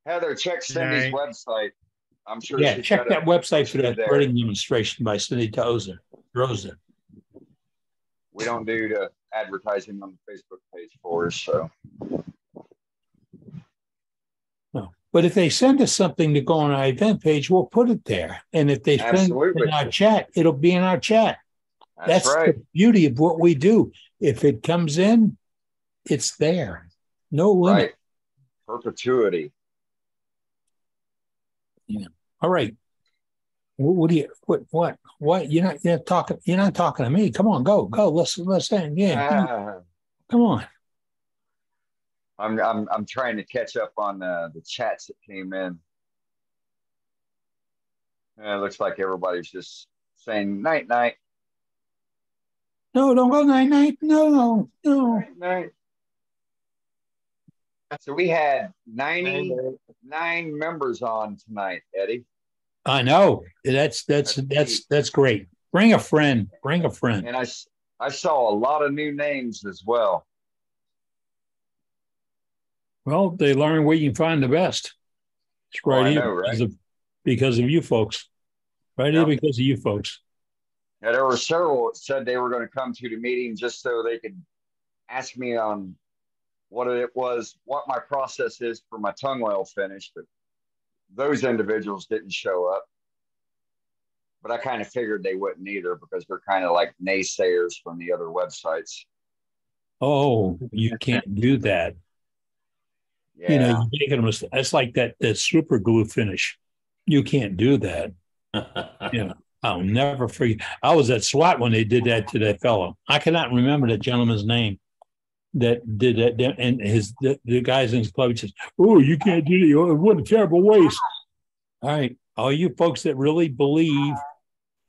Heather, check Cindy's Right. website. I'm sure Yeah, she's check got that a website for posted that there. threading demonstration by Cindy Tozer. Rosa. We don't do the advertising on the Facebook page for us, so No. But if they send us something to go on our event page, we'll put it there. And if they send it absolutely. in our chat, it'll be in our chat. That's That's right. the beauty of what we do. If it comes in, it's there. No limit. Right. Perpetuity. Yeah. All right. What do you what you're not talking to me. Come on, go. Let's end. Yeah. Come on. I'm trying to catch up on the chats that came in. It looks like everybody's just saying night night. No, don't go night night. No. Night night. So we had 99 members on tonight, Eddie. I know. That's great. Bring a friend. And I saw a lot of new names as well. Well, they learn where you can find the best. It's right here, know, right? because of you folks. Right here because of you folks. Yeah, there were several that said they were going to come to the meeting just so they could ask me on what it was, what my process is for my tongue oil finish, but those individuals didn't show up. But I kind of figured they wouldn't either because they're kind of like naysayers from the other websites. Oh, you can't do that. Yeah. You're making a mistake. That's like that super glue finish. You can't do that. I'll never forget. I was at SWAT when they did that to that fellow. I cannot remember that gentleman's name that did that. And the guys in his club, he says, "Oh, you can't do that. Oh, what a terrible waste." All right. All you folks that really believe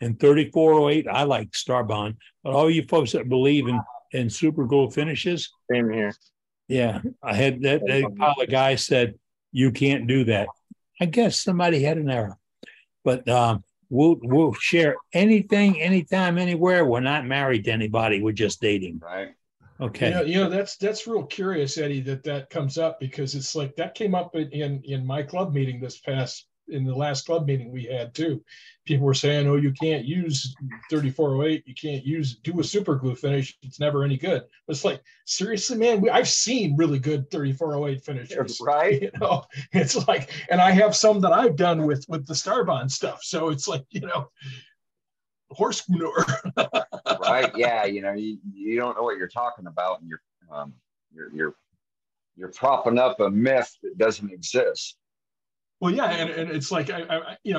in 3408, I like Starbond, but all you folks that believe in super glue finishes. Same here. Yeah. I had that pile of guys said, you can't do that. I guess somebody had an error. But we'll share anything, anytime, anywhere. We're not married to anybody. We're just dating. Right. Okay. That's real curious, Eddie, that comes up because it's like that came up in my club meeting in the last club meeting we had too. People were saying, "Oh, you can't use 3408. You can't do a super glue finish. It's never any good." It's like, seriously, man, I've seen really good 3408 finishes, right? It's like, and I have some that I've done with the Starbond stuff. So it's like, horse manure. Right? Yeah. You don't know what you're talking about, and you're propping up a myth that doesn't exist. Well, yeah, and it's like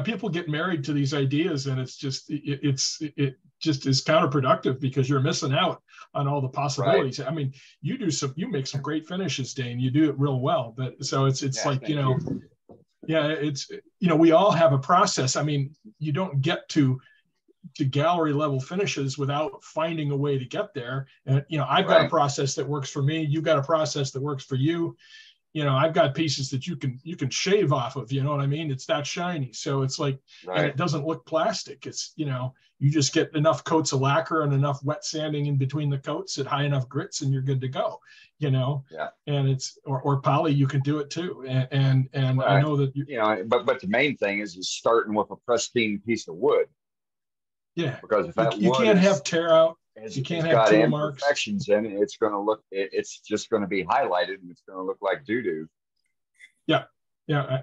people get married to these ideas, and it's just it just is counterproductive because you're missing out on all the possibilities. Right. I mean, you make some great finishes, Dane. You do it real well, but so it's like it's we all have a process. I mean, you don't get to gallery level finishes without finding a way to get there. And I've got a process that works for me. You've got a process that works for you. I've got pieces that you can shave off of, you know what I mean? It's that shiny. So it's like, and it doesn't look plastic. It's, you just get enough coats of lacquer and enough wet sanding in between the coats at high enough grits and you're good to go, and it's, or poly, you can do it too. And I know that, but the main thing is starting with a pristine piece of wood. Yeah. Because if that you can't have tear out. You can't have tool marks. Imperfections in it. It's going to look. It's just going to be highlighted, and it's going to look like doo doo. Yeah,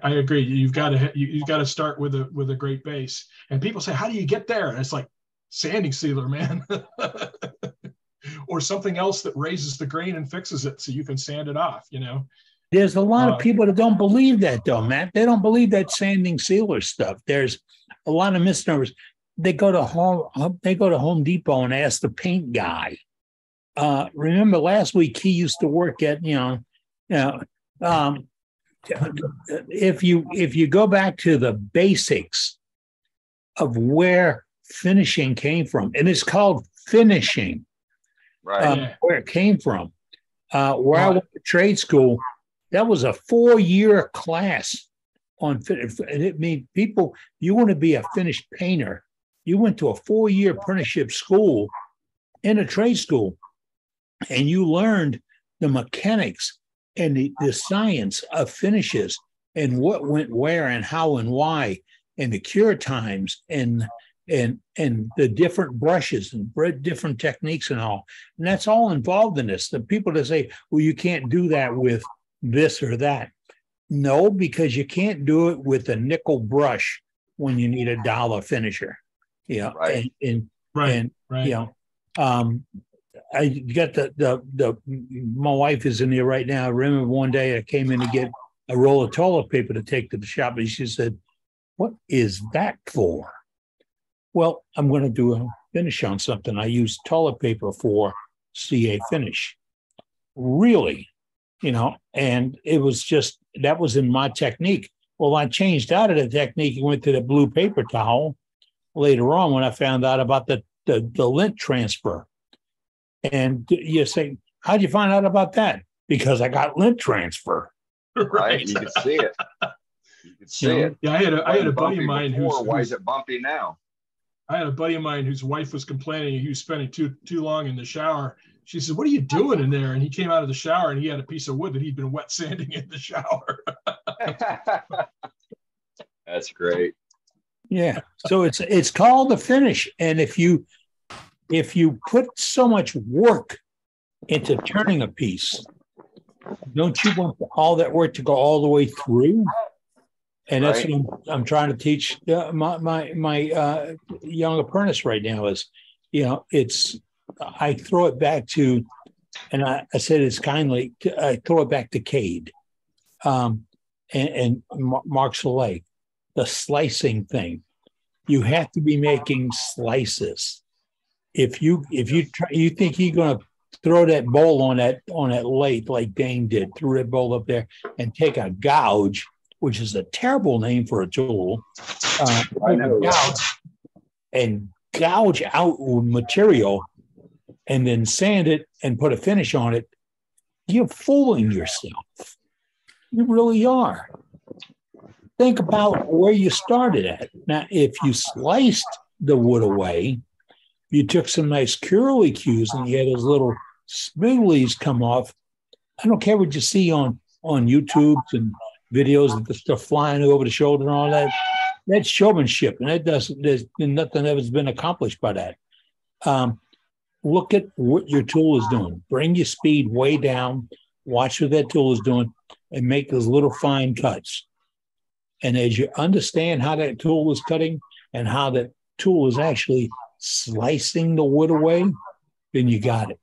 I agree. You've got to start with a great base. And people say, "How do you get there?" And it's like sanding sealer, man, or something else that raises the grain and fixes it so you can sand it off. There's a lot of people that don't believe that, though, Matt. They don't believe that sanding sealer stuff. There's a lot of misnomers. They go to Home Depot and ask the paint guy. Remember last week he used to work at if you go back to the basics of where finishing came from, and it's called finishing, right? Where it came from. Where I went to trade school, that was a 4-year class on finish. It means people, you want to be a finished painter. You went to a 4-year apprenticeship school in a trade school, and you learned the mechanics and the science of finishes. and what went where and how and why, and the cure times and the different brushes and different techniques and all. And that's all involved in this. The people that say, well, you can't do that with this or that. No, because you can't do it with a nickel brush when you need a dollar finisher. Yeah. Right. And Right. you know, I got my wife is in here right now. I remember one day I came in to get a roll of toilet paper to take to the shop, and she said, "What is that for?" Well, I'm going to do a finish on something. I use toilet paper for CA finish. Really, and it was just, that was in my technique. Well, I changed out of the technique and went to the blue paper towel later on when I found out about the lint transfer. And you say, how'd you find out about that? Because I got lint transfer. Right. You could see it. You could see it. Yeah, I had a buddy of mine why is it bumpy now? I had a buddy of mine whose wife was complaining he was spending too long in the shower. She said, "What are you doing in there?" And he came out of the shower and he had a piece of wood that he'd been wet sanding in the shower. That's great. Yeah. So it's called the finish. And if you put so much work into turning a piece, don't you want all that work to go all the way through? And that's what I'm trying to teach my young apprentice right now is, I throw it back to, and I said it's kindly, I throw it back to Cade and Mark Soleil, the slicing thing. You have to be making slices. If you think you're going to throw that bowl on that lathe like Dane did, threw that bowl up there and take a gouge, which is a terrible name for a tool, and gouge out material and then sand it and put a finish on it, you're fooling yourself. You really are. Think about where you started at. Now, if you sliced the wood away, you took some nice curly cues and you had those little spigglies come off. I don't care what you see on YouTube and videos of the stuff flying over the shoulder and all that. That's showmanship, and there's nothing that's been accomplished by that. Look at what your tool is doing. Bring your speed way down. Watch what that tool is doing, and make those little fine cuts. And as you understand how that tool is cutting and how that tool is actually slicing the wood away, then you got it.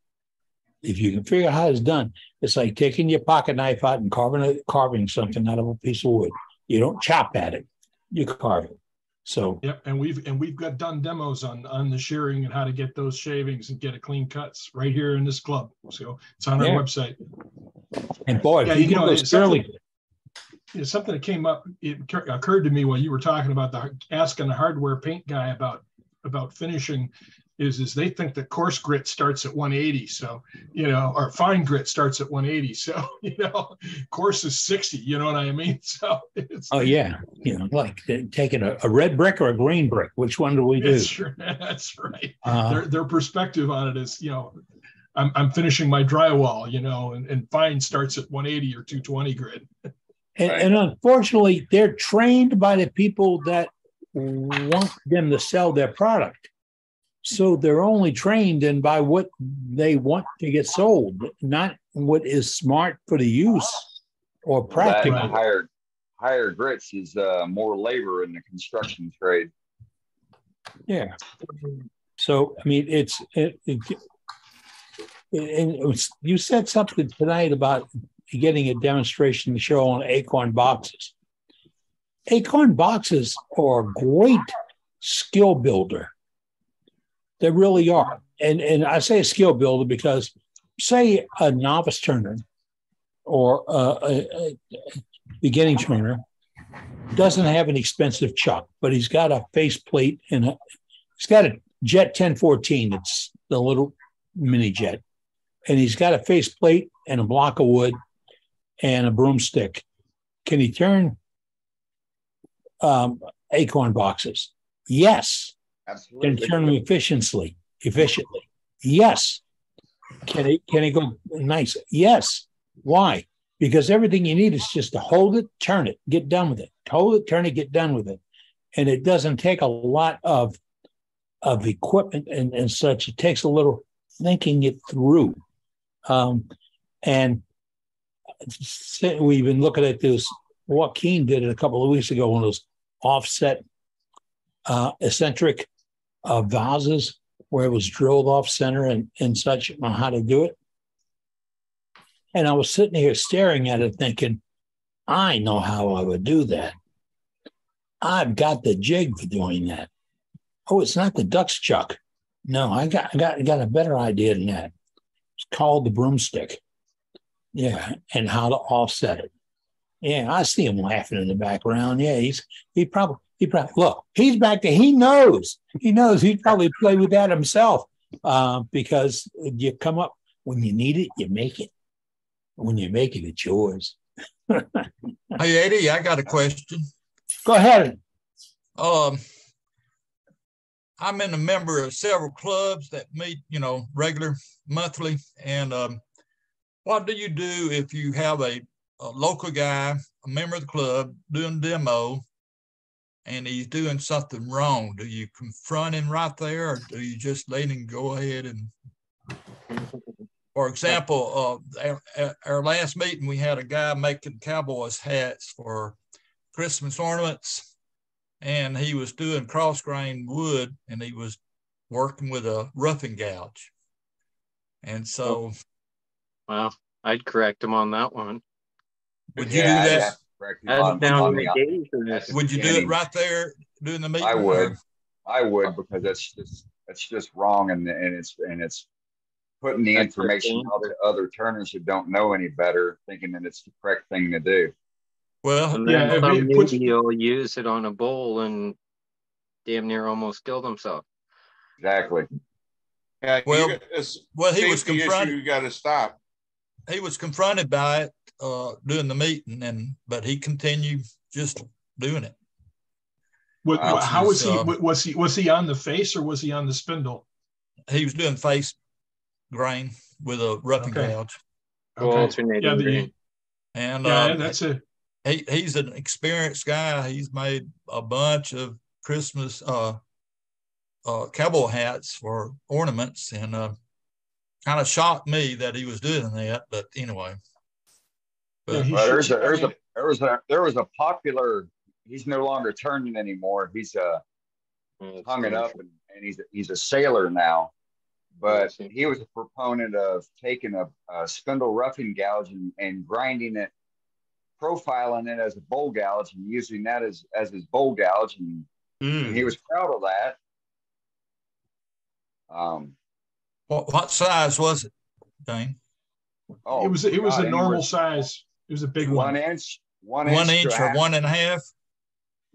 If you can figure out how it's done, it's like taking your pocket knife out and carving something out of a piece of wood. You don't chop at it, you carve it. So yep, and we've got done demos on the shearing and how to get those shavings and get a clean cuts right here in this club. So it's on our website. And boy, if you know, something that came up, it occurred to me while you were talking about asking the hardware paint guy about finishing, is they think that coarse grit starts at 180. So, or fine grit starts at 180. So, coarse is 60, you know what I mean? So it's like taking a red brick or a green brick. Which one do we do? That's right. Their perspective on it is, I'm finishing my drywall, and fine starts at 180 or 220 grit. And unfortunately, they're trained by the people that want them to sell their product. So they're only trained in by what they want to get sold, not what is smart for the use or practical. Higher grits is more labor in the construction trade. Yeah. So, I mean, you said something tonight about getting a demonstration to show on Acorn boxes. Acorn boxes are a great skill builder. They really are. And I say a skill builder because, say, a novice turner or a beginning turner doesn't have an expensive chuck, but he's got a faceplate and he's got a Jet 1014. It's the little mini jet. And he's got a faceplate and a block of wood and a broomstick. Can he turn Acorn boxes? Yes. Absolutely. Can turn them efficiently. Yes. Can he go nice? Yes. Why? because everything you need is just to hold it, turn it, get done with it. Hold it, turn it, get done with it. And it doesn't take a lot of equipment and such. It takes a little thinking it through. And we've been looking at this. Joaquin did it a couple of weeks ago, one of those offset eccentric vases where it was drilled off center and such on how to do it. And I was sitting here staring at it thinking, I know how I would do that. I've got the jig for doing that. Oh, it's not the duck's chuck. No, I got a better idea than that. It's called the broomstick. Yeah, and how to offset it. Yeah, I see him laughing in the background. Yeah, he probably look, he's back there. He knows. He'd probably play with that himself because you come up when you need it, you make it. When you make it, it's yours. Hey, Eddie, I got a question. Go ahead. I'm a member of several clubs that meet, regular, monthly. And what do you do if you have a local guy, a member of the club, doing demo, and he's doing something wrong? Do you confront him right there, or do you just let him go ahead and... For example, our last meeting, we had a guy making Cowboys hats for Christmas ornaments, and he was doing cross-grained wood, and he was working with a roughing gouge. And so... Well, I'd correct him on that one. Would you do that? Would you do it right there during the meeting? I would, because that's just wrong, and it's putting the information out to other turners who don't know any better, thinking that it's the correct thing to do. Well, he'll use it on a bull and damn near almost killed himself. Exactly. Yeah, he was confronted. You got to stop. He was confronted by it during the meeting, but he continued just doing it. How was he? Was he on the face or was he on the spindle? He was doing face grain with a roughing gouge. Alternating grain. And that's it. He's an experienced guy. He's made a bunch of Christmas cowboy hats for ornaments, and kind of shocked me that he was doing that. But anyway, there was a popular. He's no longer turning anymore. He's hung it up, and he's a sailor now. But he was a proponent of taking a spindle roughing gouge and grinding it, profiling it as a bowl gouge, and using that as his bowl gouge, and he was proud of that. What size was it, Dane? Oh, it was a normal size. It was a big one. 1 inch. 1 inch or 1.5.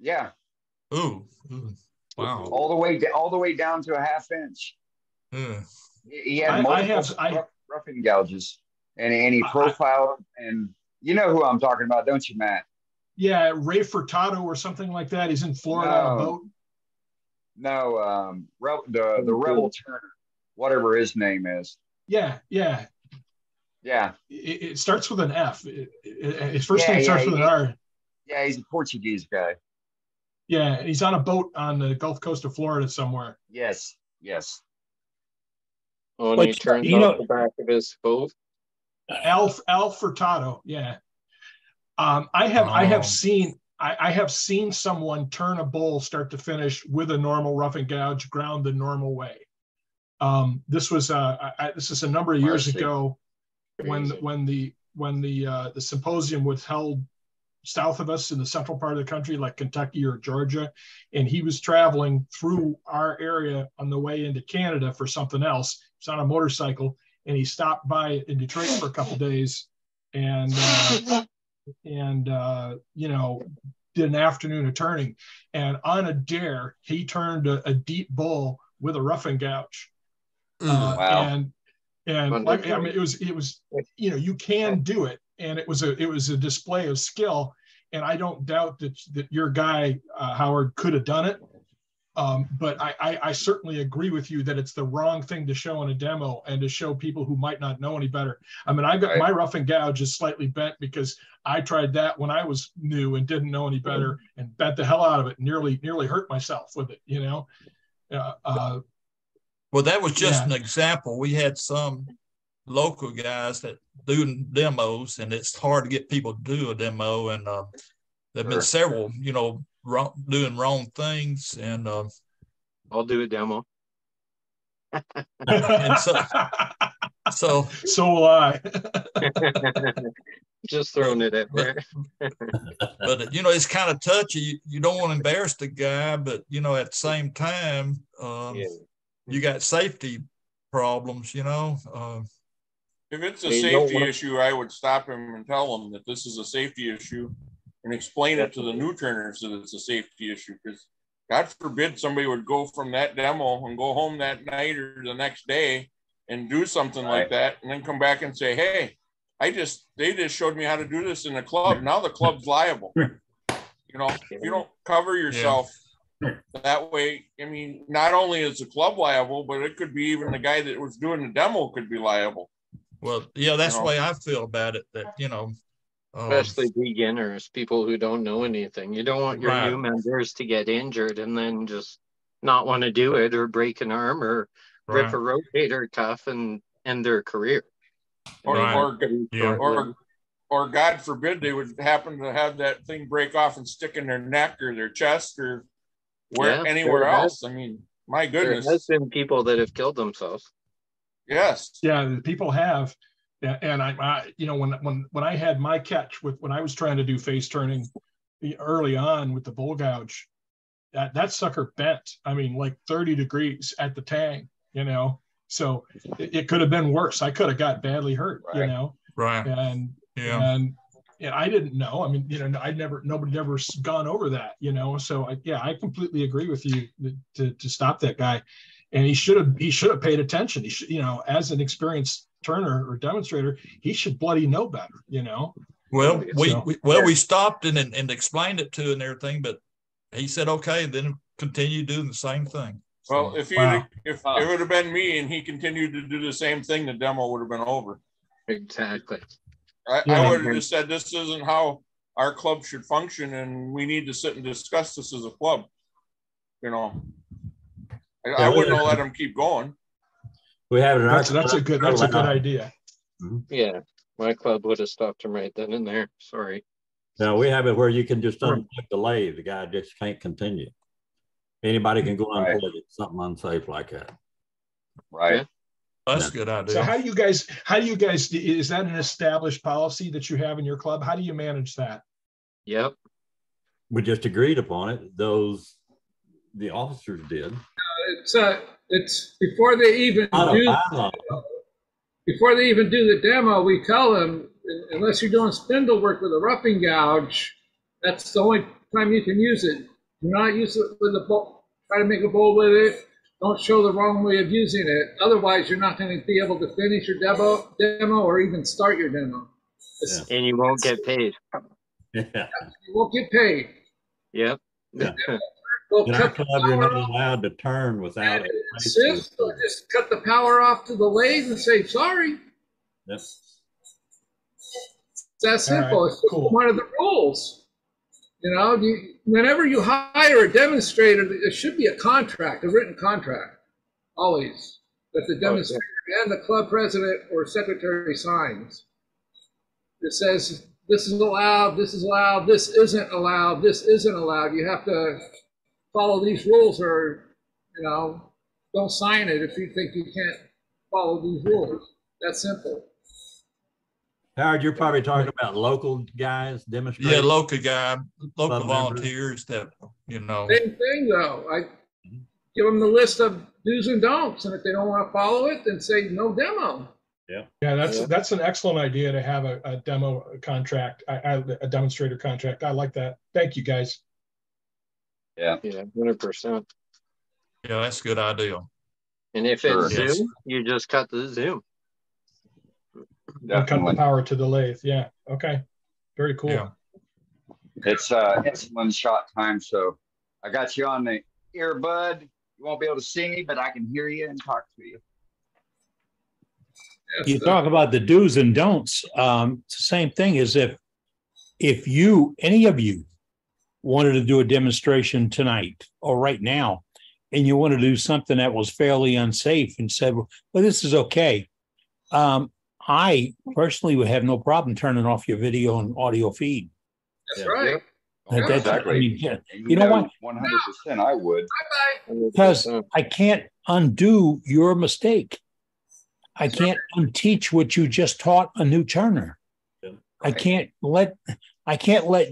Yeah. Ooh. Wow. All the way down to a 1/2 inch. He had multiple roughing gouges, and he profiled, and you know who I'm talking about, don't you, Matt? Yeah, Ray Furtado or something like that. He's in Florida on a boat. No, the Rebel Turner, whatever his name is. Yeah. It starts with an F. His first name starts with an R. Yeah, he's a Portuguese guy. Yeah, he's on a boat on the Gulf Coast of Florida somewhere. Yes. Oh, and he turns off the back of his boat. Al Furtado, yeah. I have seen someone turn a bull start to finish with a normal roughing gouge ground the normal way. This is a number of years ago when the symposium was held south of us in the central part of the country, like Kentucky or Georgia, and he was traveling through our area on the way into Canada for something else. He was on a motorcycle, and he stopped by in Detroit for a couple of days, and did an afternoon of turning. And on a dare, he turned a deep bull with a roughing gouge. Wow. And like, I mean, it was you can do it, and it was a display of skill. And I don't doubt that your guy Howard could have done it. But I certainly agree with you that it's the wrong thing to show in a demo and to show people who might not know any better. I mean, I got my rough and gouge is slightly bent because I tried that when I was new and didn't know any better and bent the hell out of it. Nearly hurt myself with it, you know. Well, that was just an example. We had some local guys that do demos, and it's hard to get people to do a demo. And there've been several, you know, doing wrong things. And I'll do a demo. and so will I. Just throwing it at there. But you know, it's kind of touchy. You don't want to embarrass the guy, but you know, at the same time, you got safety problems. You know, if it's a safety issue, I would stop him and tell him that this is a safety issue, and explain it to the new turners that it's a safety issue. Because God forbid somebody would go from that demo and go home that night or the next day and do something like that, and then come back and say, "Hey, they just showed me how to do this in the club. Now the club's liable." You know, if you don't cover yourself that way, I mean, not only is the club liable, but it could be even the guy that was doing the demo could be liable. Well, yeah, that's the way I feel about it. That, you know, especially beginners, people who don't know anything. You don't want your new members to get injured and then just not want to do it, or break an arm, or rip a rotator cuff and end their career. Or God forbid they would happen to have that thing break off and stick in their neck or their chest or anywhere else. I mean, my goodness. There has been people that have killed themselves. Yes. Yeah, people have. And I you know, when I had my catch when I was trying to do face turning early on with the bull gouge, that sucker bent. I mean, like 30 degrees at the tang, you know. So it could have been worse. I could have got badly hurt, you know. Right. And I didn't know. I mean, you know, nobody ever gone over that, you know. So I completely agree with you to stop that guy. And he should have paid attention. He should, you know, as an experienced turner or demonstrator, he should bloody know better, you know. Well, we stopped and explained it to and everything, but he said okay, and then continued doing the same thing. Well, if it would have been me and he continued to do the same thing, the demo would have been over. Exactly. I would have just said, this isn't how our club should function, and we need to sit and discuss this as a club. You know, I wouldn't have let him keep going. We have it. That's a good idea. Yeah, my club would have stopped him right then and there. Sorry. No, we have it where you can just unplug the lathe. The guy just can't continue. Anybody can go unplug it. Something unsafe like that. Right. Yeah. That's a good idea. So how do you guys, is that an established policy that you have in your club? How do you manage that? Yep. We just agreed upon it. The officers did. It's before they even do the demo, we tell them, unless you're doing spindle work with a roughing gouge, that's the only time you can use it. Do not use it with a bowl. Try to make a bowl with it. Don't show the wrong way of using it. Otherwise, you're not going to be able to finish your demo or even start your demo. Yeah. And you won't get paid. Yeah. You won't get paid. Yep. Yeah. In our club, you're not allowed to turn without it. Just cut the power off to the lathe and say, sorry. Yep. It's that simple. Right, it's one of the rules. You know, whenever you hire a demonstrator, there should be a contract, a written contract, always, that the demonstrator and the club president or secretary signs. It says, this is allowed, this is allowed, this isn't allowed, this isn't allowed. You have to follow these rules, or, you know, don't sign it if you think you can't follow these rules. That's simple. Howard, you're probably talking about local guys demonstrating. Yeah, local volunteers that, you know. Same thing though. I give them the list of do's and don'ts, and if they don't want to follow it, then say no demo. Yeah, that's an excellent idea to have a demo contract, a demonstrator contract. I like that. Thank you, guys. Yeah, 100%. Yeah, that's a good idea. And if it's Zoom, you just cut the Zoom. Cut the power to the lathe. Yeah. Okay. Very cool. Yeah. It's insulin shot time, so I got you on the earbud. You won't be able to see me, but I can hear you and talk to you. You talk about the do's and don'ts. It's the same thing as if any of you wanted to do a demonstration tonight or right now, and you want to do something that was fairly unsafe and said, well, this is okay. I personally would have no problem turning off your video and audio feed. That's right. Exactly. I mean, you know what? 100% I would. Because I can't undo your mistake. I can't unteach what you just taught a new turner. I can't let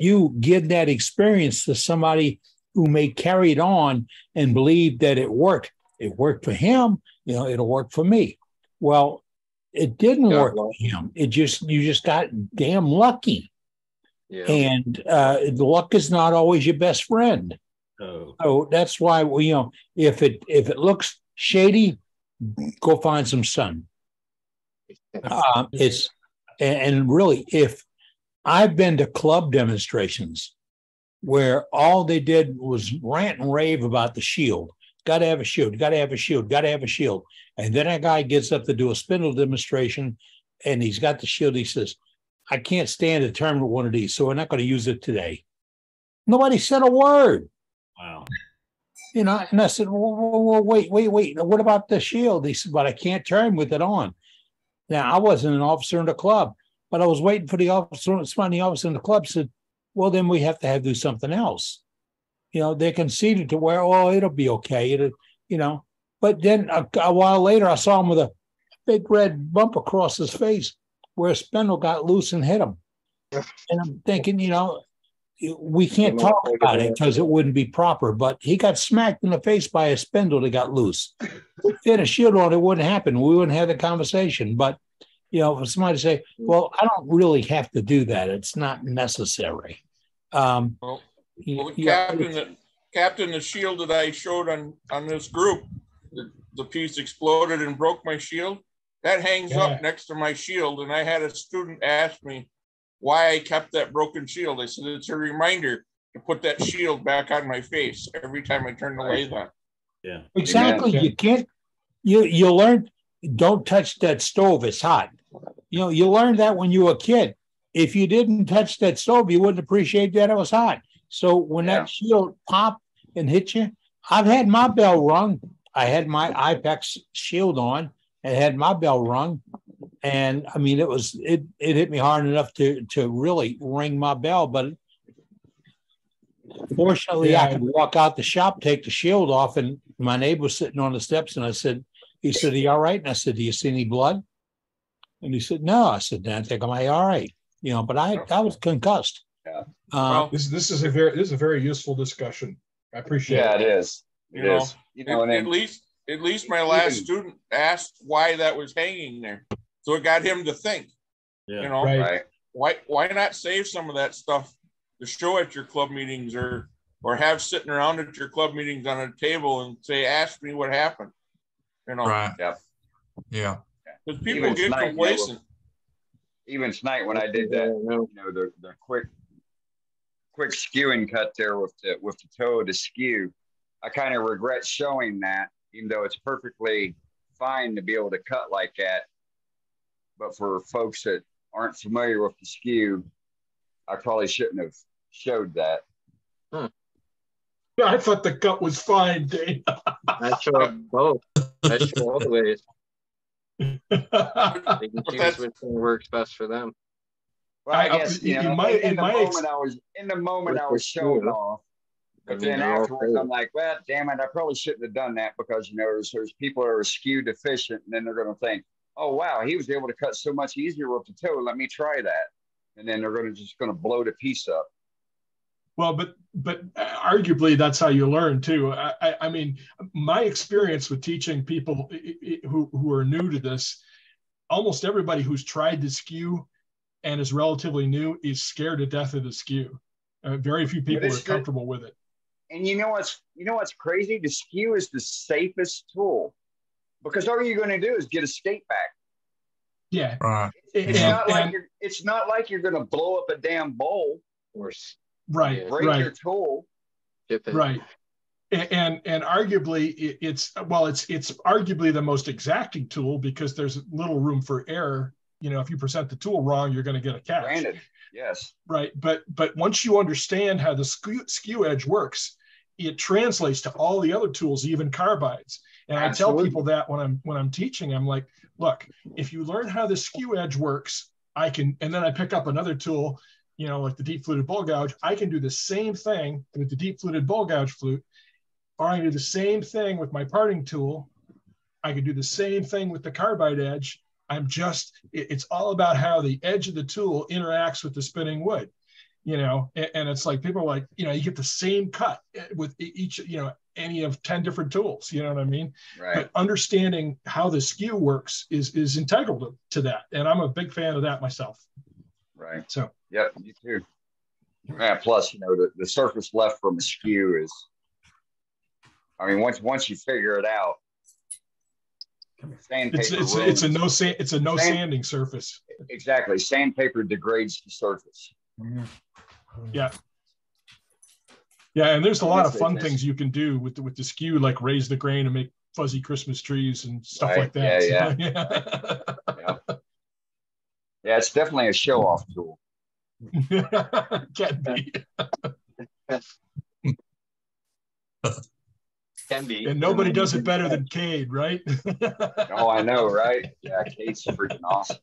you give that experience to somebody who may carry it on and believe that it worked. It worked for him, it'll work for me. Well, it didn't work for him. You just got damn lucky. Yeah. And the luck is not always your best friend. Oh. So that's why if it looks shady, go find some sun. And really, if I've been to club demonstrations where all they did was rant and rave about the shield. Got to have a shield, got to have a shield, got to have a shield. And then a guy gets up to do a spindle demonstration and he's got the shield. He says, I can't stand to turn with one of these, so we're not going to use it today. Nobody said a word. Wow. And I said, well, wait. What about the shield? He said, but I can't turn with it on. Now, I wasn't an officer in the club, but I was waiting for the officer. The officer in the club said, well, then we have to do something else. They conceded to where, it'll be okay. But then a while later, I saw him with a big red bump across his face where a spindle got loose and hit him. And I'm thinking, we can't talk about it because it wouldn't be proper, but he got smacked in the face by a spindle that got loose. If he had a shield on, it wouldn't happen. We wouldn't have the conversation. But, for somebody to say, well, I don't really have to do that. It's not necessary. Captain, the shield that I showed on this group, the piece exploded and broke my shield. That hangs up next to my shield. And I had a student ask me why I kept that broken shield. I said, it's a reminder to put that shield back on my face every time I turn the lathe on. Yeah, exactly. Yeah. You can't, you learn, don't touch that stove. It's hot. You learned that when you were a kid. If you didn't touch that stove, you wouldn't appreciate that it was hot. So when that shield popped and hit you, I've had my bell rung. I had my IPEX shield on and had my bell rung. And I mean, it hit me hard enough to really ring my bell. But fortunately, I could walk out the shop, take the shield off, and my neighbor was sitting on the steps. And he said, are you all right? And I said, do you see any blood? And he said, no. I said, I think, am I all right? But I was concussed. Yeah. This is a very useful discussion. I appreciate it. Yeah, it is. It is. At least my last student asked why that was hanging there. So it got him to think. Yeah. Right. Why not save some of that stuff to show at your club meetings or have sitting around at your club meetings on a table and say, ask me what happened. Right. Yeah. Because people get complacent. Even tonight when I did that, the quick skewing cut there with the toe to skew, I kind of regret showing that, even though it's perfectly fine to be able to cut like that. But for folks that aren't familiar with the skew, I probably shouldn't have showed that. I thought the cut was fine, Dave. I show both. I show all the ways. They can choose which one works best for them. Well, I guess in the moment I was showing off, but then afterwards I'm like, well, damn it, I probably shouldn't have done that because there's people that are skew deficient, and then they're going to think, oh wow, he was able to cut so much easier with the toe. Let me try that, and then they're just going to blow the piece up. Well, but arguably that's how you learn too. I mean, my experience with teaching people who are new to this, almost everybody who's tried to skew and is relatively new is scared to death of the skew. Very few people are comfortable with it. And you know what's crazy? The skew is the safest tool because all you're going to do is get a skate back. Yeah. It's not like you're going to blow up a damn bowl or break your tool. Right. And arguably it's arguably the most exacting tool because there's little room for error. You know, if you present the tool wrong, you're going to get a catch. Granted, yes. Right, but once you understand how the skew edge works, it translates to all the other tools, even carbides. And Absolutely. I tell people that when I'm teaching, I'm like, look, if you learn how the skew edge works, I can, and then I pick up another tool, you know, like the deep fluted bowl gouge. I can do the same thing with the deep fluted bowl gouge flute, or I can do the same thing with my parting tool. I can do the same thing with the carbide edge. It's all about how the edge of the tool interacts with the spinning wood, you know, and it's like people are like, you know, you get the same cut with each, you know, any of 10 different tools, you know what I mean? Right. But understanding how the skew works is integral to that. And I'm a big fan of that myself. Right. So, yeah, me too. Yeah. Plus, you know, the surface left from a skew is, I mean, once you figure it out, it's a no sanding surface. Exactly. Sandpaper degrades the surface. Yeah. Yeah, and there's a lot of fun things you can do with the skew, like raise the grain and make fuzzy Christmas trees and stuff like that. Yeah. Yeah, it's definitely a show-off tool. Can be. Can be. And nobody does it better than Cade, right? Oh, I know, right? Yeah, Cade's freaking awesome.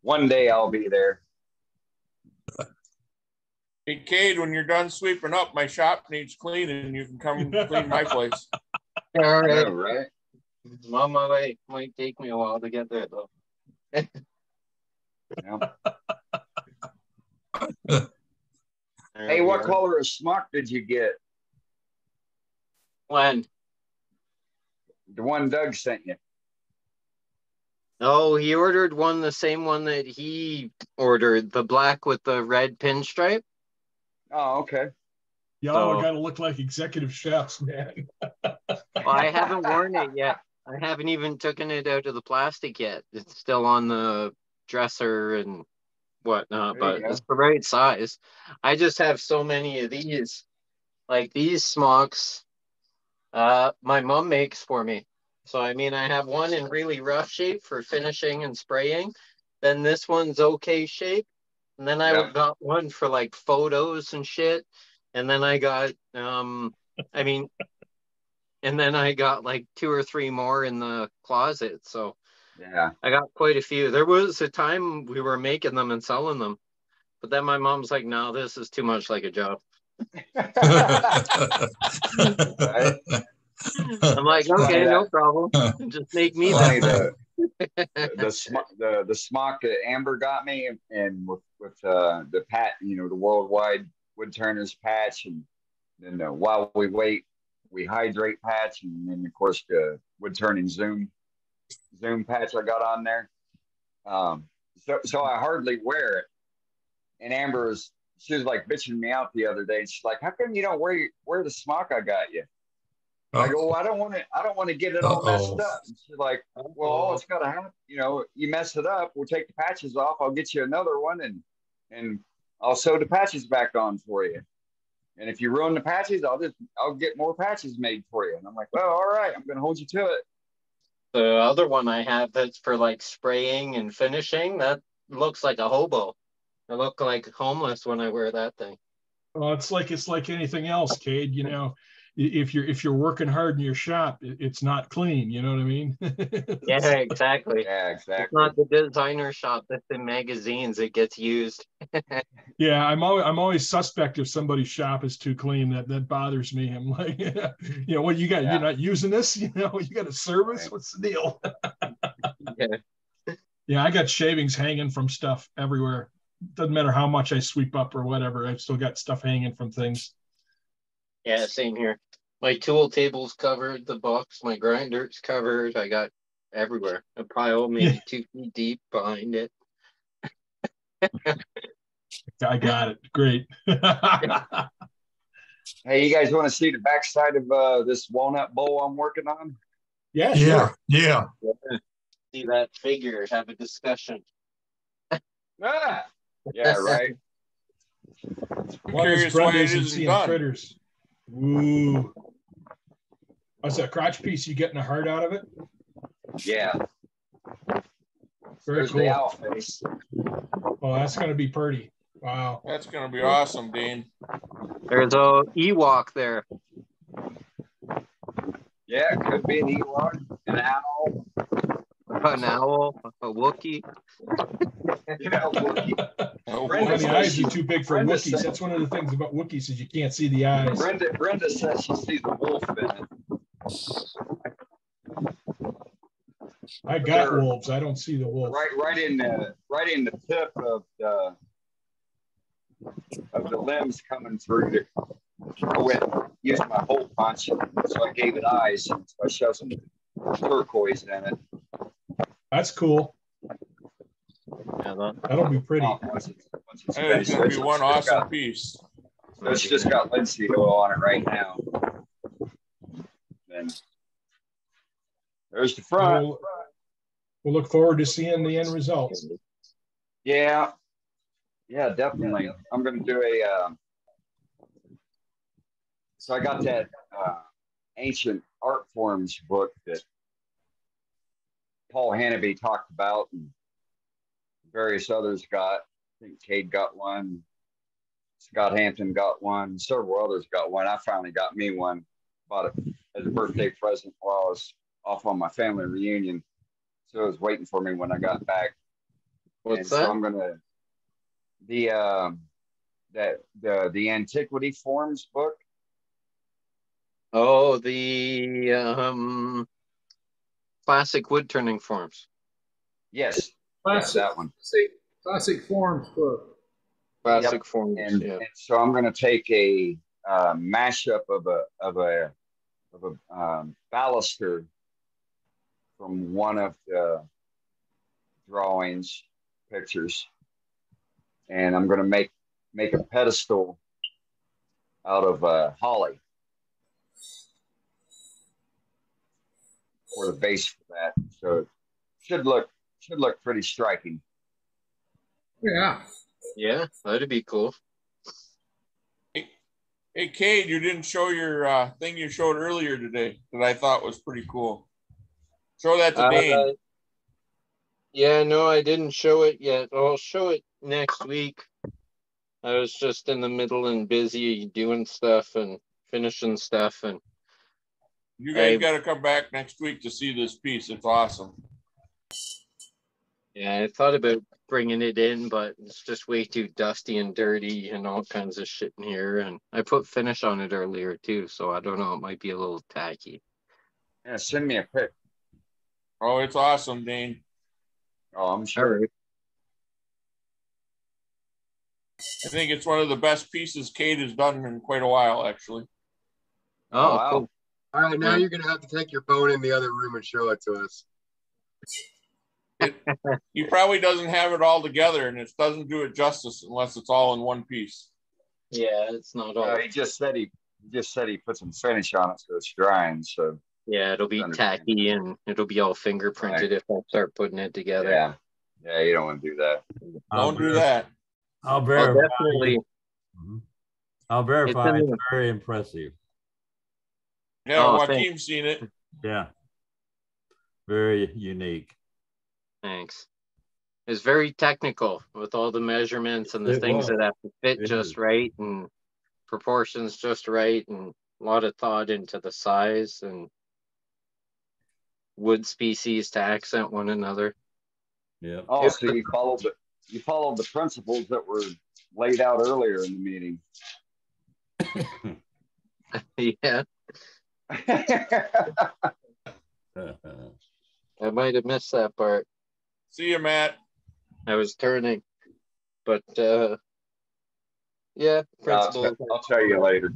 One day I'll be there. Hey, Cade, when you're done sweeping up, my shop needs cleaning. You can come clean my place. All right. Know, right? I'm on my way. Might take me a while to get there, though. Hey, what color of smock did you get? When? The one Doug sent you. Oh, he ordered one, the same one that he ordered, the black with the red pinstripe. Oh, okay. Y'all got to look like executive chefs, man. Well, I haven't worn it yet. I haven't even taken it out of the plastic yet. It's still on the dresser and whatnot, but it's the right size. I just have so many of these. Like these smocks, my mom makes for me. So, I mean, I have one in really rough shape for finishing and spraying. Then this one's okay shape. And then I got one for like photos and shit. And then I got, and then I got like 2 or 3 more in the closet. So yeah, I got quite a few. There was a time we were making them and selling them. But then my mom's like, no, this is too much like a job. Right? I'm like, okay, no problem. Just make me that. The smock that Amber got me, and with the pat, you know, the Worldwide Woodturners patch, and then while we wait, we hydrate patch, and then of course the wood turning zoom patch I got on there. So I hardly wear it, and she was like bitching me out the other day, and she's like, "How come you don't wear the smock I got you?" I go, well, I don't want to get it all messed up. And she's like, well, all it's got to happen, you know, you mess it up, we'll take the patches off. I'll get you another one, and I'll sew the patches back on for you. And if you ruin the patches, I'll get more patches made for you. And I'm like, well, all right, I'm going to hold you to it. The other one I have that's for like spraying and finishing, that looks like a hobo. I look like homeless when I wear that thing. Well, it's like anything else, Cade, you know. If you're working hard in your shop, it's not clean. You know what I mean? Yeah, exactly. Yeah, exactly. It's not the designer shop that's in magazines that gets used. Yeah, I'm always suspect if somebody's shop is too clean. That bothers me. I'm like, you know, what you got? Yeah. You're not using this? You know, you got a service? Right. What's the deal? Yeah, I got shavings hanging from stuff everywhere. Doesn't matter how much I sweep up or whatever. I've still got stuff hanging from things. Yeah, same here. My tool table's covered, the box, my grinder's covered. I got everywhere. A pile maybe 2 feet deep behind it. I got it. Great. Hey, you guys want to see the backside of this walnut bowl I'm working on? Yeah, sure. Yeah. See that figure, have a discussion. Yeah, right. I'm curious why it isn't done. Critters. Ooh. What's that crotch piece? You getting a heart out of it? Yeah. Very There's cool. the owl face. Well, that's going to be pretty. Wow. That's going to be awesome, Dane. There's a Ewok there. Yeah, it could be an Ewok, an owl. An owl, a Wookiee. You know, Well, the eyes are too big for Wookiees. That's one of the things about Wookiees is you can't see the eyes. Brenda says she sees a wolf in it. I got wolves. I don't see the wolf. Right in the tip of the limbs coming through. I used my hole punch, so I gave it eyes, and so I shoved some turquoise in it. That's cool. Yeah, that'll be pretty. It's going to be one awesome piece. So it's just got linseed oil on it right now. Then there's the front. We'll look forward to seeing the end results. Yeah, definitely. I'm going to do so I got that ancient art forms book that Paul Hannity talked about, and various others got. I think Cade got one. Scott Hampton got one. Several others got one. I finally got me one. Bought it as a birthday present while I was off on my family reunion. So it was waiting for me when I got back. What's that? So I'm gonna the antiquity forms book. Oh, the classic wood turning forms. Yes, classic, that one. Classic forms book. Classic forms. And so I'm going to take a mashup of a baluster from one of the drawings, pictures, and I'm going to make a pedestal out of holly for the base for that. So it should look pretty striking. Yeah. Yeah, that'd be cool. Hey, Cade, you didn't show your thing you showed earlier today that I thought was pretty cool. Show that to Dane. Yeah, no, I didn't show it yet. I'll show it next week. I was just in the middle and busy doing stuff and finishing stuff. And you guys got to come back next week to see this piece. It's awesome. Yeah, I thought about bringing it in, but it's just way too dusty and dirty and all kinds of shit in here. And I put finish on it earlier too, so I don't know. It might be a little tacky. Yeah, send me a pic. Oh, it's awesome, Dane. Oh, I'm sure. Right. I think it's one of the best pieces Cade has done in quite a while, actually. Oh, wow. Cool. All right, now you're going to have to take your phone in the other room and show it to us. He probably doesn't have it all together, and it doesn't do it justice unless it's all in one piece. Yeah, it's not all. He just said he put some finish on it so it's drying. So yeah, it'll be tacky and it'll be all fingerprinted if I start putting it together. Yeah, you don't want to do that. Don't do that. I'll verify. Definitely. I'll verify. It's very impressive. Yeah, Joaquin's seen it. Yeah, very unique. Thanks. It's very technical with all the measurements and the things that have to fit just right and proportions just right, and a lot of thought into the size and wood species to accent one another. Yeah. Oh, so you followed the principles that were laid out earlier in the meeting. Yeah. I might have missed that part. See you, Matt. I was turning, but yeah, principles. I'll tell you later.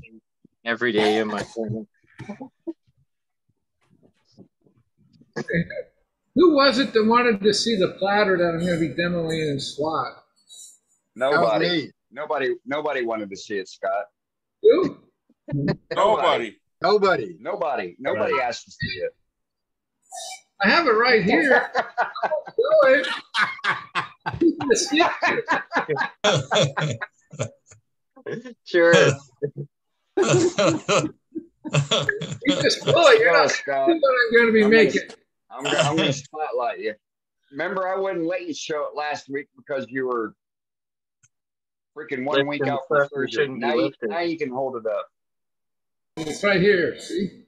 Every day in my turning. Who was it that wanted to see the platter that I'm going to be demoing in SWAT? Nobody wanted to see it, Scott. Who? Nobody asked to see it. I have it right here. Do it. Sure. just pull it. You're not Scott. I'm going to be making. I'm going to spotlight you. Remember, I wouldn't let you show it last week because you were freaking 1 week out for surgery. Now you can hold it up. It's right here. See?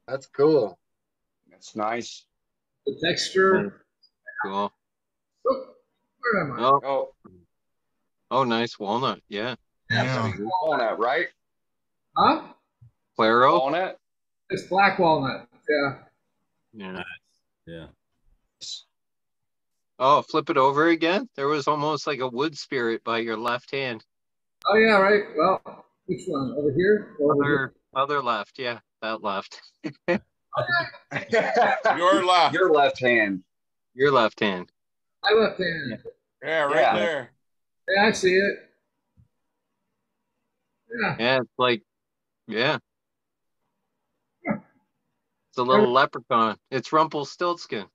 That's cool. That's nice. The texture. Cool. Oh, where am I? Oh, nice walnut. Yeah. Walnut, right? Huh? Claro. Walnut. It's black walnut. Yeah. Yeah. Yeah. Oh, flip it over again. There was almost like a wood spirit by your left hand. Oh yeah, right. Well, which one? Over here? Other left. Yeah, that left. Your left. Your left hand. Your left hand. My left hand. Yeah, right there. Yeah, I see it. Yeah. Yeah, it's like, yeah. It's a little leprechaun. It's Rumpelstiltskin.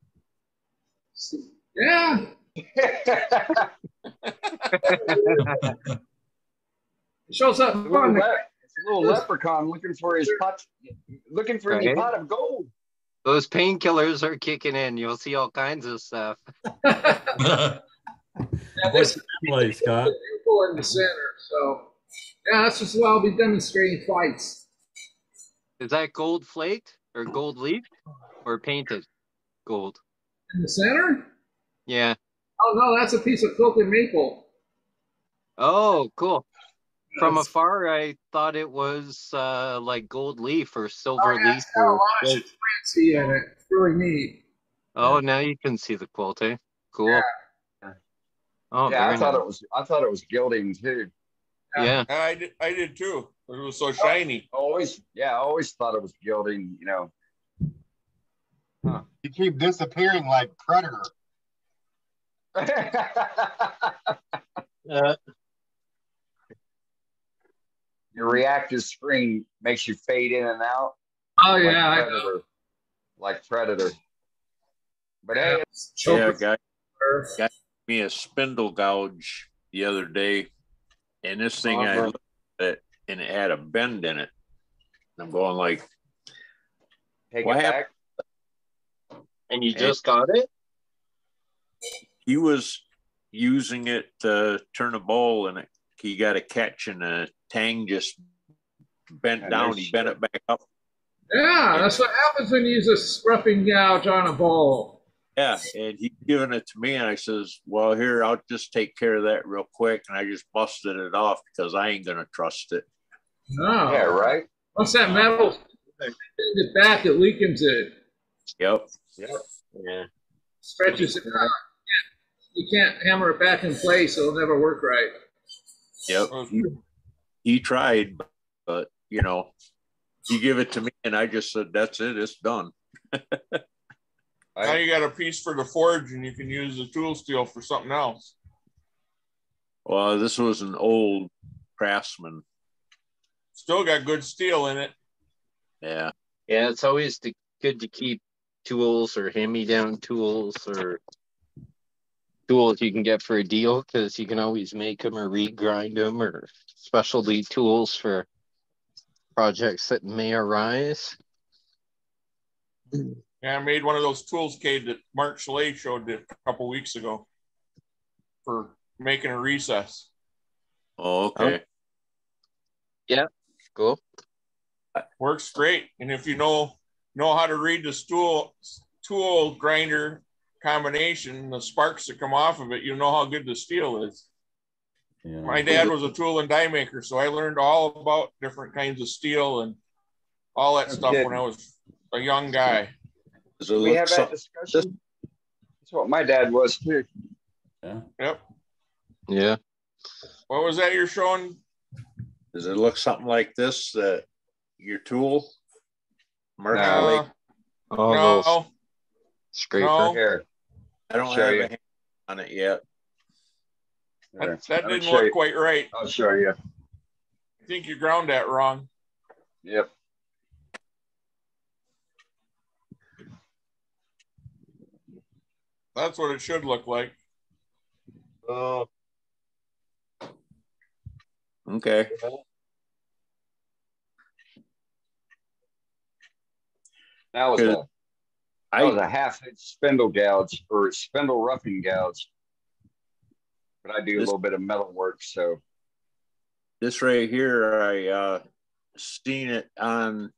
Yeah. It shows up. It's a little leprechaun looking for his pot, looking for any pot of gold. Those painkillers are kicking in. You'll see all kinds of stuff. Yeah, this place, Scott. in the center. So, yeah, that's just what I'll be demonstrating twice. Is that gold flaked or gold leafed or painted gold? In the center? Yeah. Oh no, that's a piece of quilted maple. Oh, cool. From afar, I thought it was like gold leaf or silver leaf. It's got a lot of transparency in it. It's really neat. Oh, now you can see the quilting. Cool. Yeah. Oh, yeah, I thought it was gilding too. Yeah. I did too. It was so shiny. I always thought it was gilding, you know. Huh. You keep disappearing like Predator. Your reactive screen makes you fade in and out. Oh yeah, like Predator. But hey, got me a spindle gouge the other day, and this thing I looked at and it had a bend in it. And I'm going like, what happened? And you just got it? He was using it to turn a bowl, and he got a catch, and the tang just bent down. He bent it back up. Yeah, that's what happens when you use a scruffing gouge on a bowl. Yeah, and he giving it to me, and I says, well, here, I'll just take care of that real quick. And I just busted it off because I ain't going to trust it. No. Yeah, right. Once that metal it back, it weakens it. Yep. Yeah. Stretches it out. You can't hammer it back in place. It'll never work right. Yep. He tried, but, you know, he gave it to me, and I just said, that's it. It's done. Now you got a piece for the forge, and you can use the tool steel for something else. Well, this was an old Craftsman. Still got good steel in it. Yeah. Yeah, it's always good to keep tools or hand-me-down tools or tools you can get for a deal, because you can always make them or regrind them, or specialty tools for projects that may arise. Yeah, I made one of those tools, Cade, that Mark Chalet showed a couple weeks ago for making a recess. Oh, okay. Yeah, cool. Works great. And if you know how to read the tool grinder combination, the sparks that come off of it, you know how good the steel is. Yeah. My dad was a tool and die maker, so I learned all about different kinds of steel and all that stuff when I was a young guy. We have that discussion. That's what my dad was too. Yeah. Yep. Yeah. What was that you're showing? Does it look something like this? Your tool? No. No. Scraper. No. Here. I don't have a hand on it yet. That didn't look quite right. I'll show you. I think you ground that wrong. Yep. That's what it should look like. Okay. That was a half-inch spindle gouge or spindle roughing gouge. But I do a little bit of metal work, so. This right here, I seen it on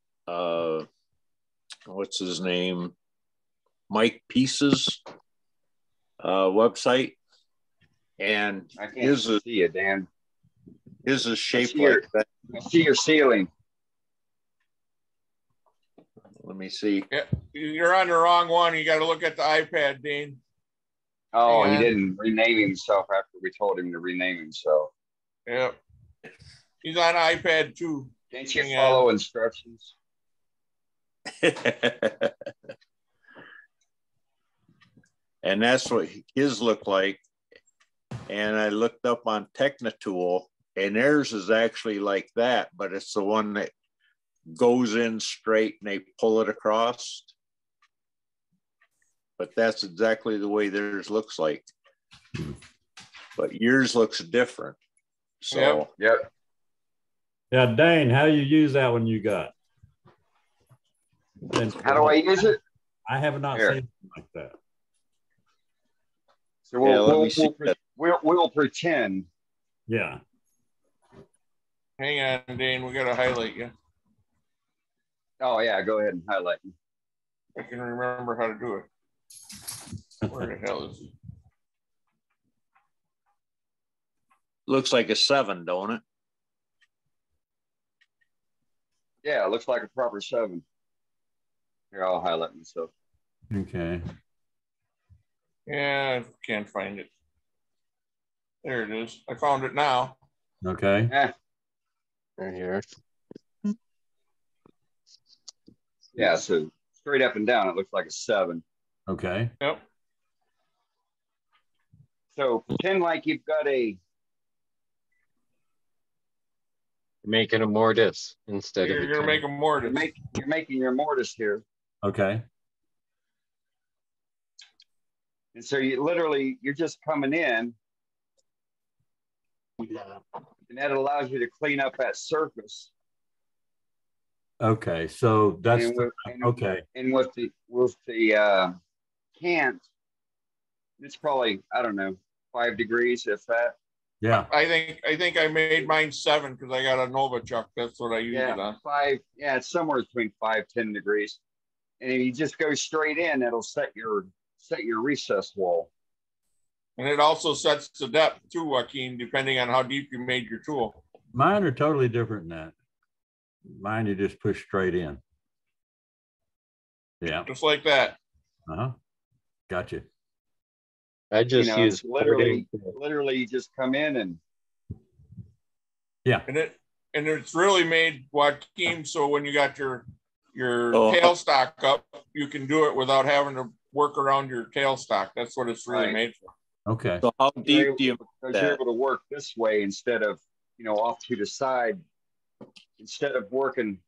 what's his name, Mike Pieces website, and I can't see it, Dan. His is shaped like that. I see your ceiling. Let me see. Yeah, you're on the wrong one. You got to look at the iPad, Dean. Oh, he didn't rename himself after we told him to rename himself. Yep. He's on iPad too. Can't you follow instructions? And that's what his look like. And I looked up on Technitool, and theirs is actually like that, but it's the one that goes in straight and they pull it across. But that's exactly the way theirs looks like. But yours looks different. So yep. Yeah, Dane, how you use that one you got? How do I use it? I have not seen it like that. So we'll pretend. Yeah. Hang on, Dane. We got to highlight you. Oh, yeah. Go ahead and highlight me. I can remember how to do it. Where the hell is he? Looks like a 7, don't it? Yeah, it looks like a proper 7. Here, I'll highlight myself. Okay. Yeah, I can't find it. There it is. I found it now. Okay. Yeah. Right here. Yeah, so straight up and down, it looks like a 7. Okay. Yep. So pretend like you've got a... Making a mortise instead of... You're going to make a mortise. You're making your mortise here. Okay. And so you're just coming in. And that allows you to clean up that surface. Okay, so that's okay. And with the cant, it's probably, I don't know, 5 degrees, if that. Yeah. I think I made mine 7 because I got a Novichok. That's what I use it on. 5. Yeah, it's somewhere between 5-10 degrees. And if you just go straight in, it'll set your recess wall. And it also sets the depth too, Joaquin, depending on how deep you made your tool. Mine are totally different than that. Mine you just push straight in. Yeah. Just like that. Uh-huh. Gotcha. I just use literally you just come in and yeah. And it's really made, Joaquin, so when you got your tailstock up, you can do it without having to work around your tailstock. That's what it's really made for. Okay. So how deep do you because you're able to work this way instead of, off to the side, instead of working.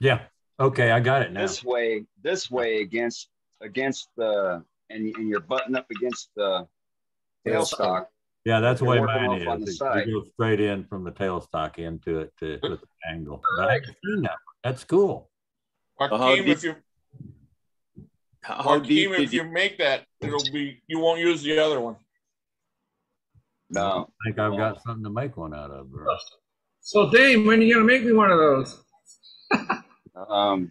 Yeah. Okay, I got it now. This way against the and you're butting up against the tailstock. Yeah, that's the way mine is. On the side. You go straight in from the tailstock into it with the angle. But I can see that. That's cool. Joaquin, if you make that, you won't use the other one. No. I think I've got something to make one out of, bro. So Dave, when are you gonna make me one of those? I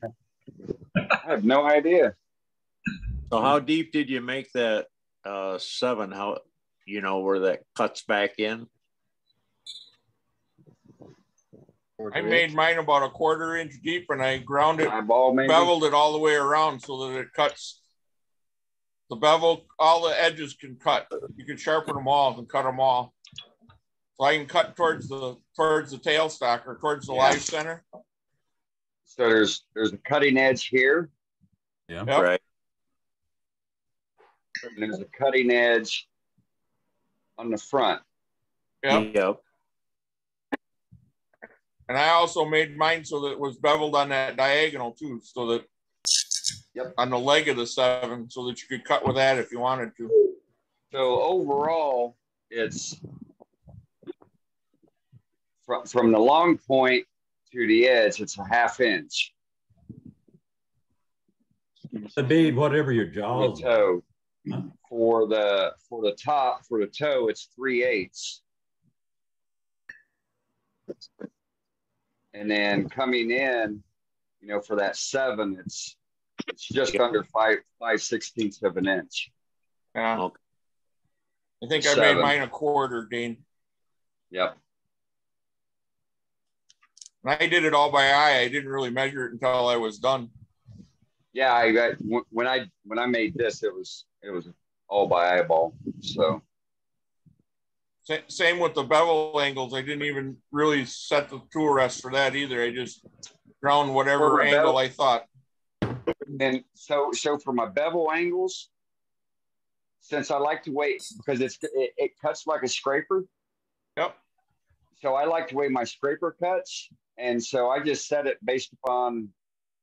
have no idea. So how deep did you make that 7? How where that cuts back in? I made mine about a 1/4 inch deep, and I ground it, beveled it all the way around so that it cuts. The bevel, all the edges can cut. You can sharpen them all and cut them all. So I can cut towards the tailstock or towards the live center. So there's a cutting edge here. Yeah. Yep. Right. And there's a cutting edge on the front. Yep. And I also made mine so that it was beveled on that diagonal too, so that on the leg of the 7, so that you could cut with that if you wanted to. So overall, it's from the long point to the edge, it's a 1/2 inch. The bead, whatever your jaws the toe. Huh? For the top, for the toe, it's 3/8. And then coming in, you know, for that 7, it's just under 5/16 of an inch. Yeah. I think I made mine a 1/4, Dean. Yep. And I did it all by eye. I didn't really measure it until I was done. Yeah, I got when I made this, it was all by eyeball. So same with the bevel angles. I didn't even really set the tool rest for that either. I just ground whatever angle I thought. And so for my bevel angles, since I like to weigh, because it cuts like a scraper. Yep. So I like to weigh my scraper cuts, and so I just set it based upon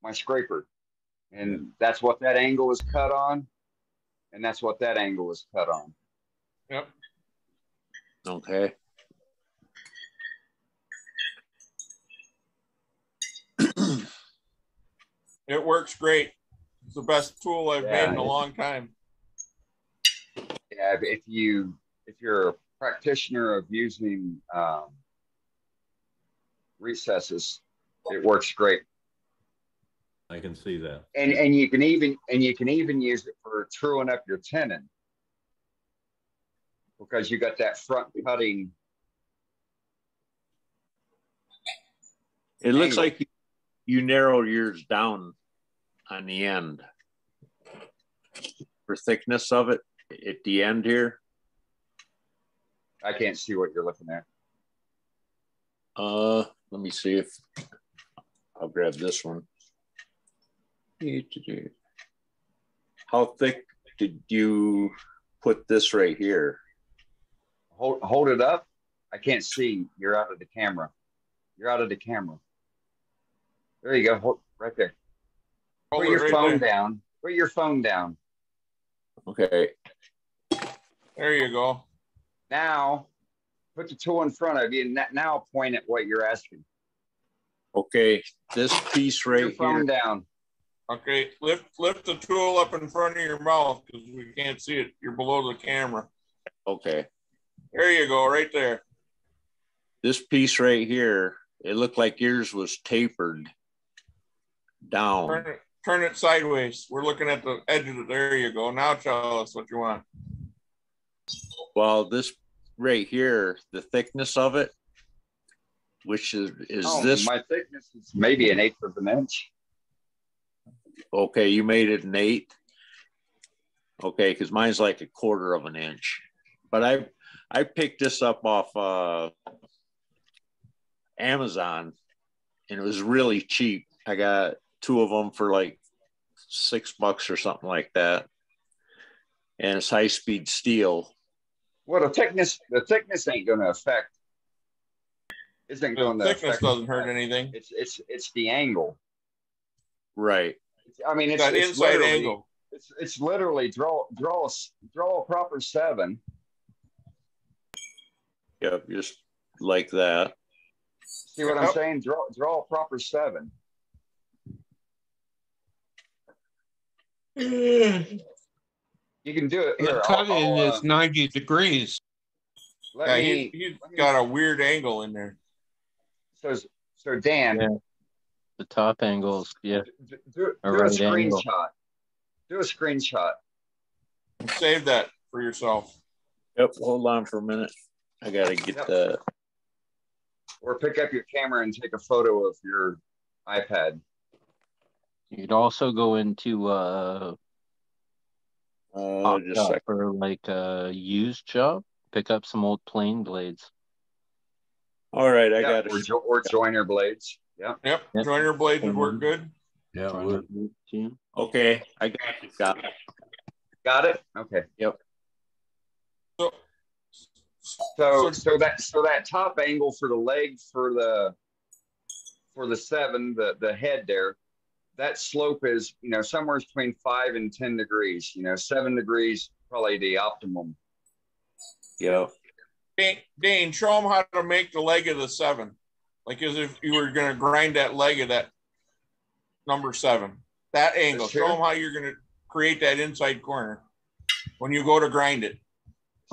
my scraper, and that's what that angle is cut on, and that's what that angle is cut on. Yep. Okay. It works great. It's the best tool I've made in a long time. Yeah, if you're a practitioner of using recesses, it works great. I can see that. And you can even use it for truing up your tenon, because you got that front cutting. It looks like you narrowed yours down on the end for thickness of it at the end here. I can't see what you're looking at. Let me see if I'll grab this one. How thick did you put this right here? Hold it up. I can't see. You're out of the camera. You're out of the camera. There you go. Hold, right there. Put your phone down. Put your phone down. Okay. There you go. Now, put the tool in front of you, and now point at what you're asking. Okay, this piece right here. Put your phone down. Okay, lift the tool up in front of your mouth because we can't see it. You're below the camera. Okay. There you go, right there. This piece right here, it looked like yours was tapered down. Turn it sideways. We're looking at the edge of it. There you go. Now tell us what you want. Well, this right here, the thickness of it, which is this? My thickness is maybe 1/8 of an inch. Okay, you made it 1/8. Okay, because mine's like 1/4 of an inch. But I picked this up off Amazon, and it was really cheap. I got 2 of them for like $6 or something like that, and it's high-speed steel. Well, the thickness ain't going to affect. Isn't going to affect. Thickness doesn't hurt anything. It's the angle. Right. I mean, it's that inside angle. It's literally draw a proper 7. Yep, just like that. See what I'm saying? Draw a proper 7. You can do it. Here, the cutting is 90 degrees. He's got a weird angle in there. So Dan. Yeah. The top angles, yeah. Do a screenshot. Do a screenshot. Save that for yourself. Yep, hold on for a minute. I got to get the... Or pick up your camera and take a photo of your iPad. You'd also go into just for like a used shop, pick up some old plane blades. All right, I got it. Or joiner blades. Yep. Joiner blades would work good. Yeah, it would. Okay, I got it. Got it? Okay. Yep. So that top angle for the leg for the 7, the head there, that slope is, you know, somewhere between 5 and 10 degrees. You know, 7 degrees probably the optimum. Yeah. Dane, show them how to make the leg of the 7. like as if you were going to grind that leg of that number 7. That angle. Show them how you're going to create that inside corner when you go to grind it.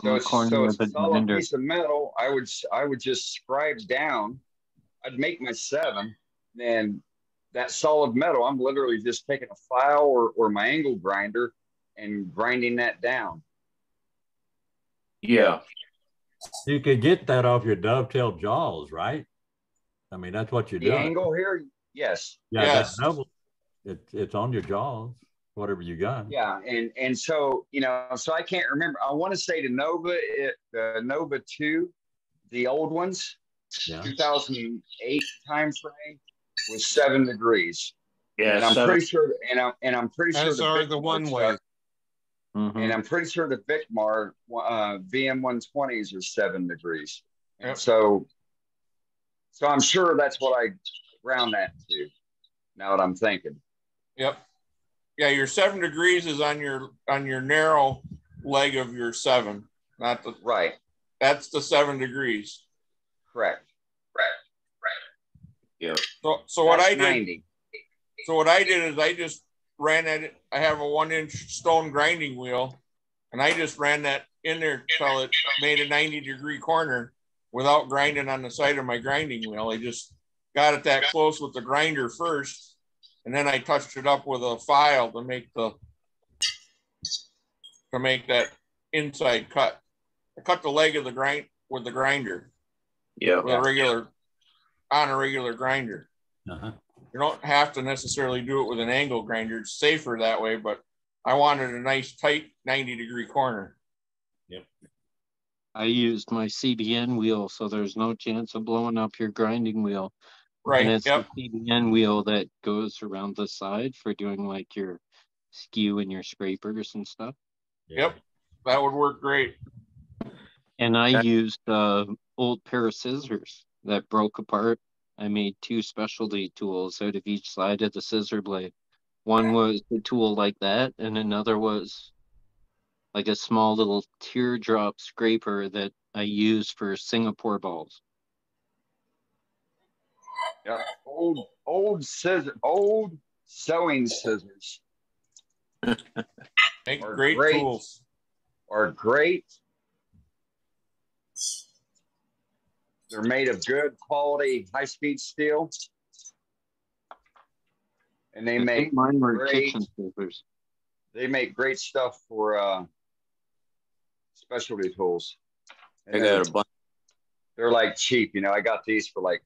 So it's a solid piece of metal. I would just scribe down. I'd make my 7, and that solid metal, I'm literally just taking a file or my angle grinder and grinding that down. Yeah. You could get that off your dovetail jaws, right? I mean, that's what you're doing. The angle here, yes. Yeah, yes. It's on your jaws, whatever you got. Yeah, and so, you know, so I can't remember. I want to say the Nova 2, the old ones, 2008 time frame, was 7 degrees. Yeah, and I'm pretty sure, and I'm pretty sure the one way. And I'm pretty sure the Vicmar VM120s are 7 degrees. And so I'm sure that's what I ground that to. Now that I'm thinking. Yep. Yeah, your 7 degrees is on your narrow leg of your 7, not the right. That's the 7 degrees. Correct. Yeah. So what I did. 90. So what I did is I just ran at it. I have a 1-inch stone grinding wheel, and I just ran that in there till it made a 90-degree corner without grinding on the side of my grinding wheel. I just got it that close with the grinder first, and then I touched it up with a file to make that inside cut. I cut the leg of the grind with the grinder. Yeah. With a regular grinder. Uh-huh. You don't have to necessarily do it with an angle grinder. It's safer that way, but I wanted a nice tight 90-degree corner. Yep. I used my CBN wheel, so there's no chance of blowing up your grinding wheel. Right. And it's the CBN wheel that goes around the side for doing like your skew and your scrapers and stuff. Yep. That would work great. And I used old pair of scissors that broke apart. I made 2 specialty tools out of each side of the scissor blade. One was a tool like that, and another was like a small little teardrop scraper that I use for Singapore balls. Yeah, old sewing scissors. Make great tools. Are great. They're made of good quality, high-speed steel, and they make mine were kitchen scissors. They make great stuff for specialty tools. I got a bunch. They're like cheap, you know. I got these for like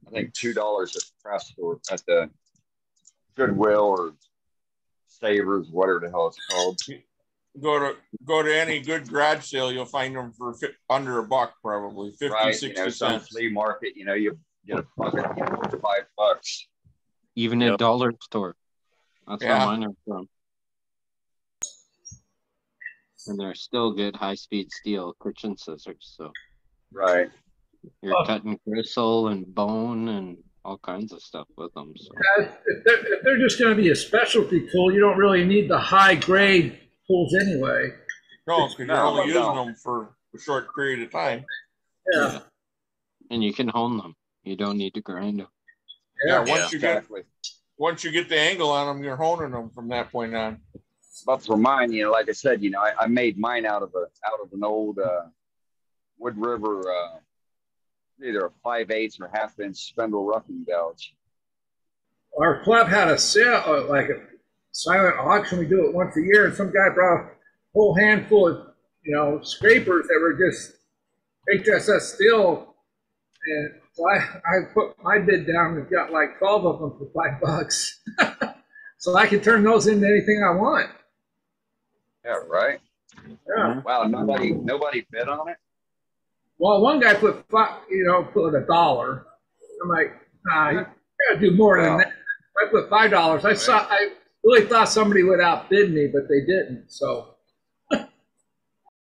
I think $2 at the craft store at the Goodwill or Savers, whatever the hell it's called. Go to any good garage sale, you'll find them for under $1, probably 50, right, 60 you know, cents. some flea market, you know, you get a bucket for $5. Even a dollar store. That's where mine are from. And they're still good high-speed steel kitchen scissors. So right, you're cutting gristle and bone and all kinds of stuff with them. So. Yeah, if they're just going to be a specialty tool, you don't really need the high-grade tools anyway. No, because you're only using them for a short period of time. Yeah. And you can hone them. You don't need to grind them. Yeah, once you get the angle on them, you're honing them from that point on. But for mine, you know, like I said, you know, I made mine out of an old Wood River, either a 5/8 or 1/2-inch spindle roughing gouge. Our club had a sale, like a silent auction. We do it once a year, and some guy brought a whole handful of, you know, scrapers that were just HSS steel, and so I put my bid down and got like 12 of them for $5, so I can turn those into anything I want. Yeah, right. Yeah. Wow, nobody bid on it. Well, one guy put $1. I'm like, nah, you gotta do more than that. I put $5. I really thought somebody would outbid me, but they didn't. So